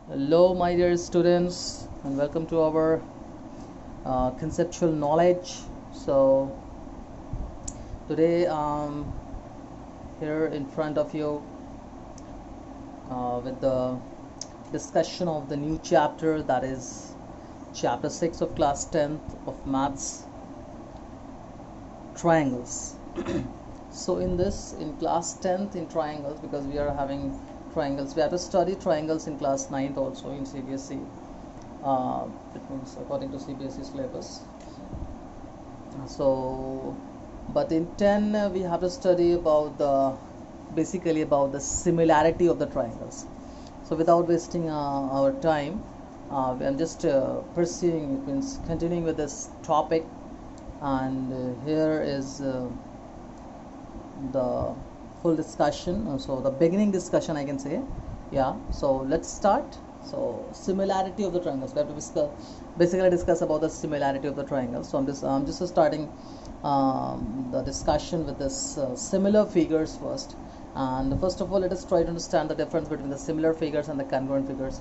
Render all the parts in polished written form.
Hello, my dear students, and welcome to our conceptual knowledge. So, today here in front of you with the discussion of the new chapter, that is chapter 6 of class 10th of maths, triangles. So in class 10th in triangles, because we are having triangles, we have to study triangles in class 9th also in CBSE. It means according to CBSE syllabus. So but in 10 we have to study about the basically about the similarity of the triangles. So without wasting our time, I'm just pursuing, it means continuing with this topic, and here is the full discussion. So the beginning discussion, I can say. Yeah, so let's start. So similarity of the triangles, we have to basically discuss about the similarity of the triangles. So I'm just starting the discussion with this similar figures first. And first of all, let us try to understand the difference between the similar figures and the congruent figures.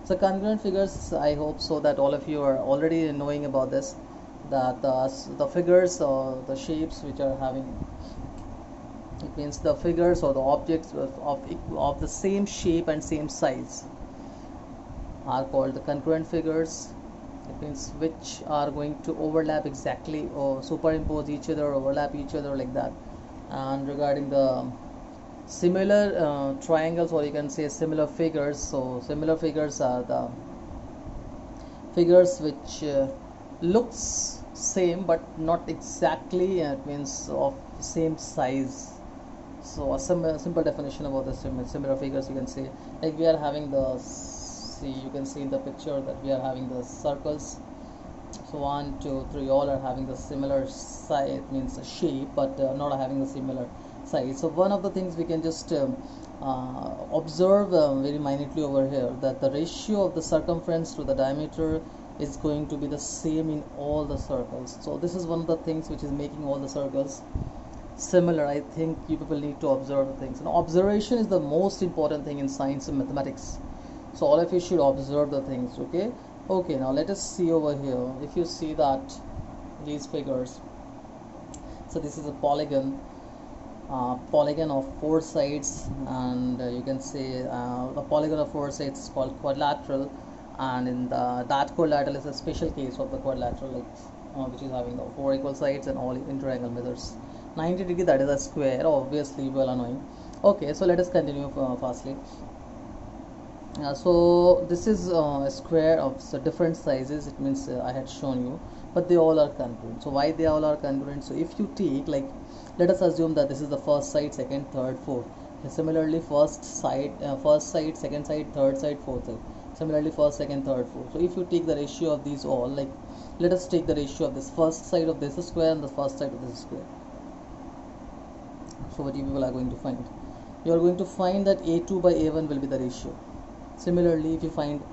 So congruent figures, I hope so that all of you are already knowing about this, that the figures or the shapes which are having, it means the figures or the objects of the same shape and same size are called the congruent figures. It means which are going to overlap exactly or superimpose each other or overlap each other like that. And regarding the similar triangles, or you can say similar figures, so similar figures are the figures which looks same but not exactly, it means of same size. So a simple definition about the similar figures, you can say, like we are having the, see, you can see in the picture that we are having the circles. So 1 2 3 all are having the similar size, it means a shape, but not having the similar size. So one of the things we can just observe very minutely over here, that the ratio of the circumference to the diameter is going to be the same in all the circles. So this is one of the things which is making all the circles similar. I think you people need to observe the things, and observation is the most important thing in science and mathematics. So all of you should observe the things. Okay, now let us see over here. If you see that these figures, so this is a polygon of 4 sides, and you can say the polygon of 4 sides is called quadrilateral, and in that quadrilateral is a special case of the quadrilateral, like which is having the 4 equal sides and all in triangle methods. 90 degree, that is a square, obviously well annoying. Okay, so let us continue fastly. So this is a square of different sizes, it means I had shown you, but they all are congruent. So why they all are congruent? So if you take, like, let us assume that this is the first side, second, third, fourth. Similarly, first side, second side, third side, fourth side. Similarly, first, second, third, fourth. So if you take the ratio of these all, like, let us take the ratio of this first side of this square and the first side of this square. So what you people are going to find? You are going to find that A2 by A1 will be the ratio. Similarly, if you find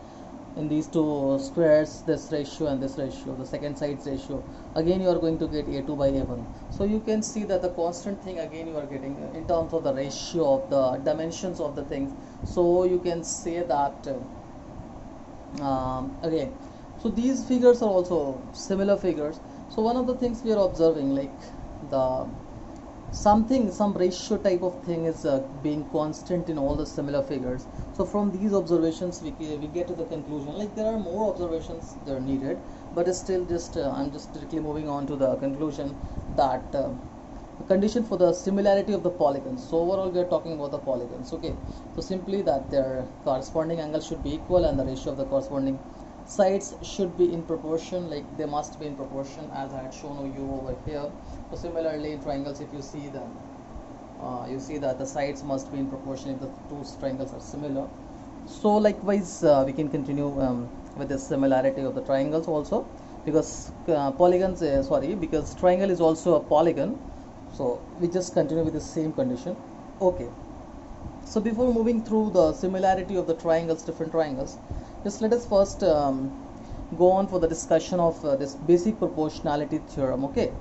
in these two squares this ratio and this ratio, the second side's ratio, again you are going to get A2 by A1. So you can see that the constant thing again you are getting in terms of the ratio of the dimensions of the things. So you can say that again, so these figures are also similar figures. So one of the things we are observing, like the some ratio type of thing is being constant in all the similar figures. So from these observations we get to the conclusion, like there are more observations that are needed, but still just I'm just directly moving on to the conclusion that the condition for the similarity of the polygons. So overall we are talking about the polygons. Okay, so simply that their corresponding angles should be equal and the ratio of the corresponding sides should be in proportion, like they must be in proportion as I had shown you over here. So similarly in triangles, if you see them, you see that the sides must be in proportion if the two triangles are similar. So likewise we can continue with the similarity of the triangles also, because polygons sorry, because triangle is also a polygon. So we just continue with the same condition. Okay, so before moving through the similarity of the triangles, different triangles, just let us first go on for the discussion of this basic proportionality theorem. Okay,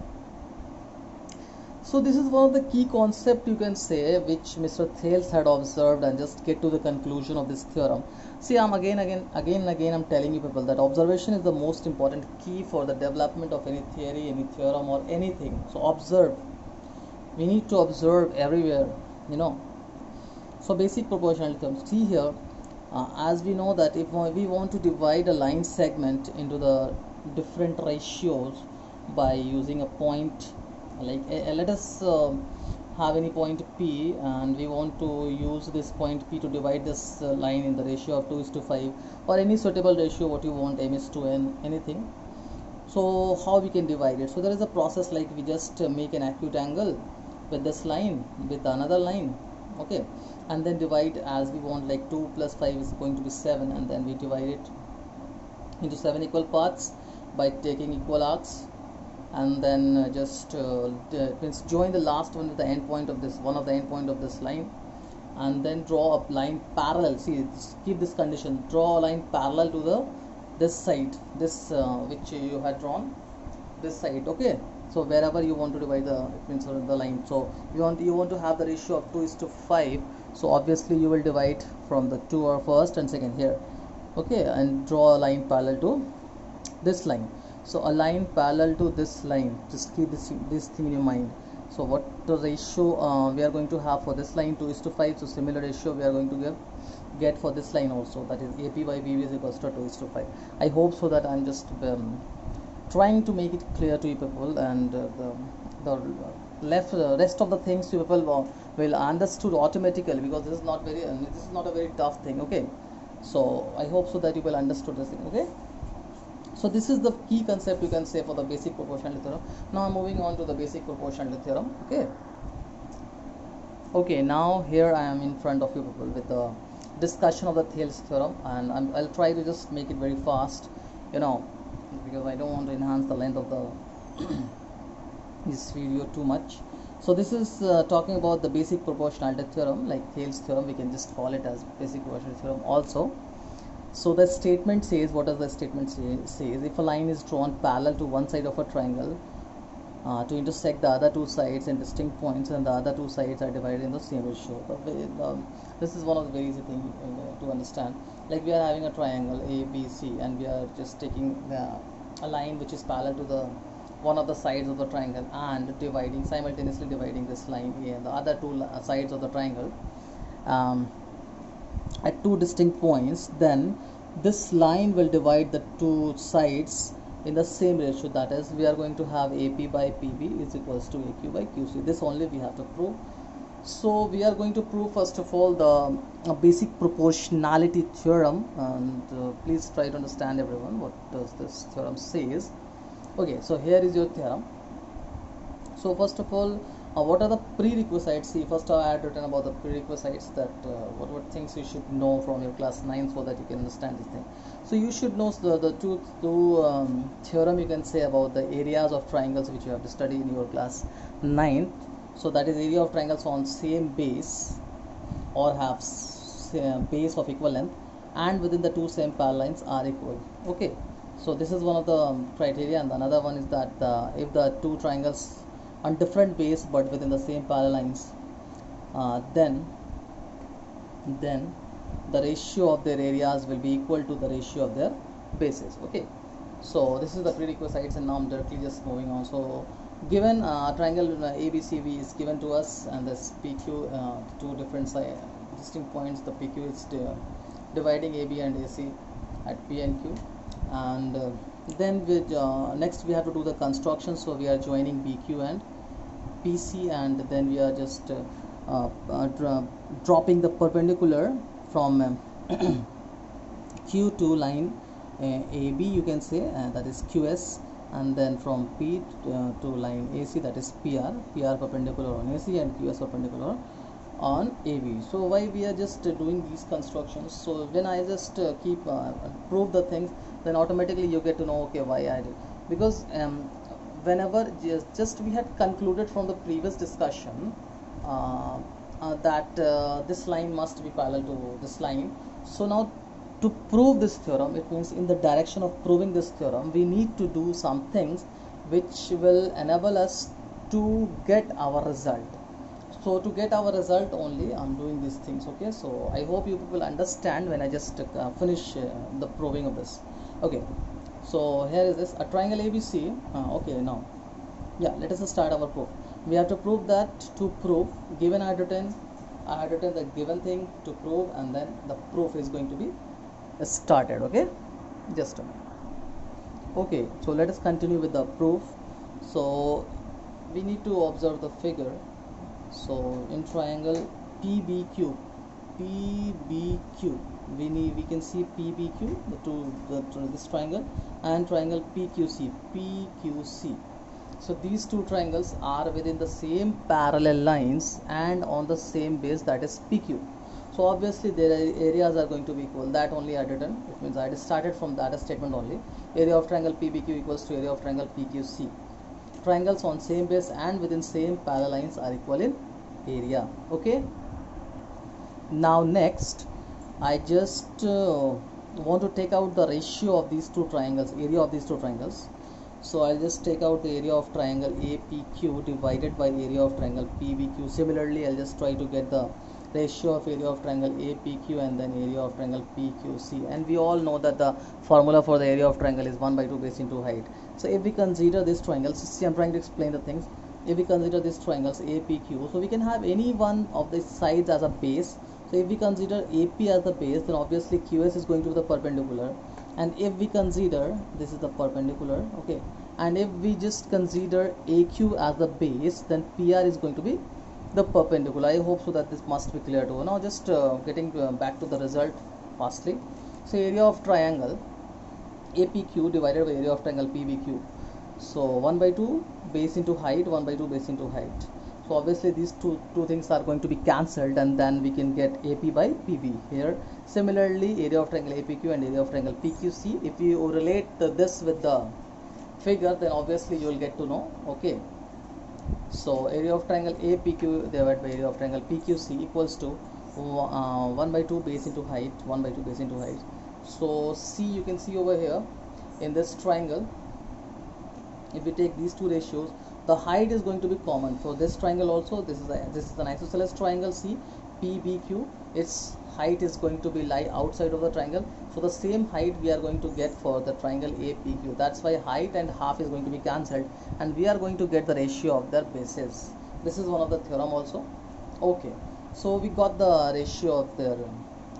so this is one of the key concept, you can say, which Mr. Thales had observed, and just get to the conclusion of this theorem, See, I'm again and again I'm telling you people that observation is the most important key for the development of any theory, any theorem, or anything. So observe. We need to observe everywhere, you know. So basic proportionality theorem. See here, as we know that if we want to divide a line segment into the different ratios by using a point, like let us have any point P, and we want to use this point P to divide this line in the ratio of 2:5, or any suitable ratio what you want, m is to n, anything. So how we can divide it? So there is a process, like we just make an acute angle with this line with another line, okay, and then divide as we want, like 2 plus 5 is going to be 7, and then we divide it into 7 equal parts by taking equal arcs, and then just means join the last one with the end point of this one of the end point of this line, and then draw a line parallel. See, keep this condition, draw a line parallel to the this side, this which you had drawn, this side, okay. So wherever you want to divide the, it means the line, so you want to have the ratio of 2:5, so obviously you will divide from the 2 or first and second here, okay, and draw a line parallel to this line. So a line parallel to this line, just keep this thing in your mind. So what the ratio we are going to have for this line, 2:5, so similar ratio we are going to get for this line also, that is AP by BB is equals to 2:5. I hope so that I'm just trying to make it clear to you people, and the rest of the things you people will understood automatically, because this is not a very tough thing, okay. So I hope so that you will understood this thing, okay. So this is the key concept you can say for the basic proportionality theorem. Now I'm moving on to the basic proportionality theorem, okay. Now here I am in front of you people with the discussion of the Thales theorem, and I'll try to just make it very fast, you know, because I don't want to enhance the length of the this video too much. So this is talking about the basic proportionality theorem, like Thales theorem, we can just call it as basic proportionality theorem also. So the statement says, what does the statement says? If a line is drawn parallel to one side of a triangle to intersect the other two sides in distinct points, and the other two sides are divided in the same ratio. This is one of the very easy thing to understand. Like we are having a triangle ABC, and we are just taking a line which is parallel to the one of the sides of the triangle, and simultaneously dividing this line A and the other two sides of the triangle at two distinct points. Then this line will divide the two sides in the same ratio, that is we are going to have AP by PB is equals to AQ by QC. This only we have to prove. So we are going to prove first of all the basic proportionality theorem, and please try to understand everyone what does this theorem says. Okay, so here is your theorem. So first of all, what are the prerequisites? See, first I had written about the prerequisites, that what things you should know from your class 9, so that you can understand this thing. So you should know the two theorem you can say about the areas of triangles which you have to study in your class 9. So that is area of triangles on same base or have base of equal length, and within the two same parallel lines are equal, okay. So this is one of the criteria, and another one is that if the two triangles on different base but within the same parallel lines, then the ratio of their areas will be equal to the ratio of their bases, okay. So this is the prerequisites, and now I'm directly just moving on. So given triangle ABCB is given to us, and this PQ, two different distinct points, the PQ is dividing AB and AC at P and Q, and then with next we have to do the construction. So we are joining BQ and PC, and then we are just dropping the perpendicular from Q to line AB, you can say, that is QS, and then from P to line AC, that is PR perpendicular on AC and QS perpendicular on AB. So why we are just doing these constructions? So when I just keep prove the things, then automatically you get to know, okay, why I did, because whenever just we had concluded from the previous discussion that this line must be parallel to this line. So now to prove this theorem, it means in the direction of proving this theorem, we need to do some things which will enable us to get our result. So to get our result only, I'm doing these things. Okay, so I hope you will understand when I just finish the proving of this. Okay, so here is this a triangle ABC. Okay, now yeah, let us start our proof. We have to prove that to prove given I had written the given thing to prove, and then the proof is going to be started. Okay, just a minute. Okay, so let us continue with the proof. So we need to observe the figure. So in triangle PBQ, we can see PBQ, this triangle, and triangle PQC. So these two triangles are within the same parallel lines and on the same base, that is PQ. So obviously their areas are going to be equal. That only I had written. It means I had started from that statement only. Area of triangle PBQ equals to area of triangle PQC. Triangles on same base and within same parallel lines are equal in area. Okay. Now next, I just want to take out the ratio of these two triangles, area of these two triangles. So I'll just take out the area of triangle APQ divided by area of triangle PBQ. Similarly, I'll just try to get the ratio of area of triangle APQ and then area of triangle PQC. And we all know that the formula for the area of triangle is 1 by 2 base into height. So if we consider this triangle, see, I'm trying to explain the things. If we consider these triangles APQ, so we can have any one of the sides as a base. So if we consider AP as the base, then obviously QS is going to be the perpendicular. And if we consider this is the perpendicular, okay, and if we just consider AQ as the base, then PR is going to be the perpendicular. I hope so that this must be clear to you. Now just getting back to the result fastly. So area of triangle APQ divided by area of triangle PBQ. So 1 by 2 base into height, 1 by 2 base into height. So obviously these two things are going to be cancelled, and then we can get AP by PB here. Similarly, area of triangle APQ and area of triangle PQC, if you relate this with the figure, then obviously you will get to know. Okay, so area of triangle APQ divided by area of triangle PQC equals to 1 by 2 base into height, 1 by 2 base into height. So see, you can see over here in this triangle, if we take these two ratios, the height is going to be common for this triangle also. This is an isosceles triangle. See, PBQ, its height is going to be lie outside of the triangle. So the same height we are going to get for the triangle APQ. That's why height and half is going to be cancelled, and we are going to get the ratio of their bases. This is one of the theorem also. Okay, so we got the ratio of their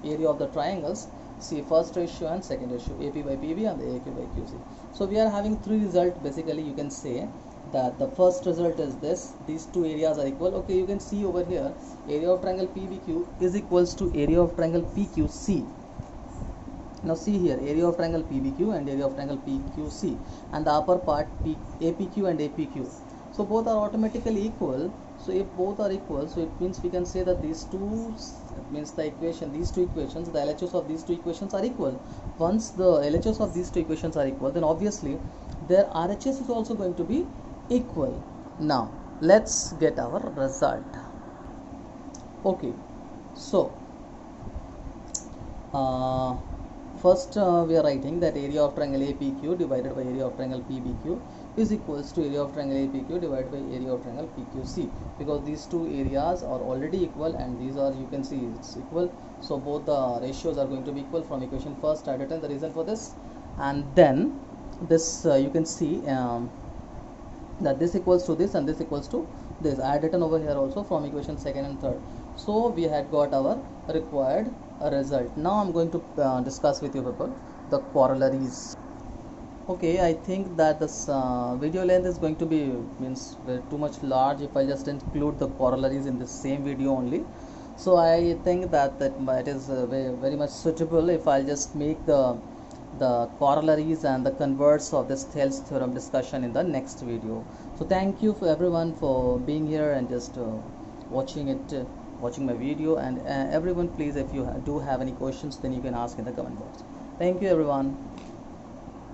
area of the triangles. See, first ratio and second ratio, AP by PB and the AQ by QC. So we are having three results. Basically, you can say that the first result is this: these two areas are equal. Okay, you can see over here, area of triangle PBQ is equals to area of triangle PQC. Now see here, area of triangle PBQ and area of triangle PQC, and the upper part APQ and APQ. So both are automatically equal. So if both are equal, so it means we can say that these two, it means the equation, these two equations, the LHS of these two equations are equal. Once the LHS of these two equations are equal, then obviously their RHS is also going to be equal. Now let's get our result. Okay, so first we are writing that area of triangle APQ divided by area of triangle PBQ is equals to area of triangle APQ divided by area of triangle PQC, because these two areas are already equal and these are, you can see, it's equal. So both the ratios are going to be equal. From equation first I had written the reason for this, and then this you can see that this equals to this and this equals to this. I had written over here also from equation second and third. So we had got our required result. Now I'm going to discuss with you people the corollaries. Okay, I think that this video length is going to be too much large if I just include the corollaries in the same video only. So I think that it is very much suitable if I'll just make the corollaries and the converse of this Thales theorem discussion in the next video. So thank you for everyone for being here and just watching my video, and everyone, please, if you do have any questions, then you can ask in the comment box. Thank you everyone.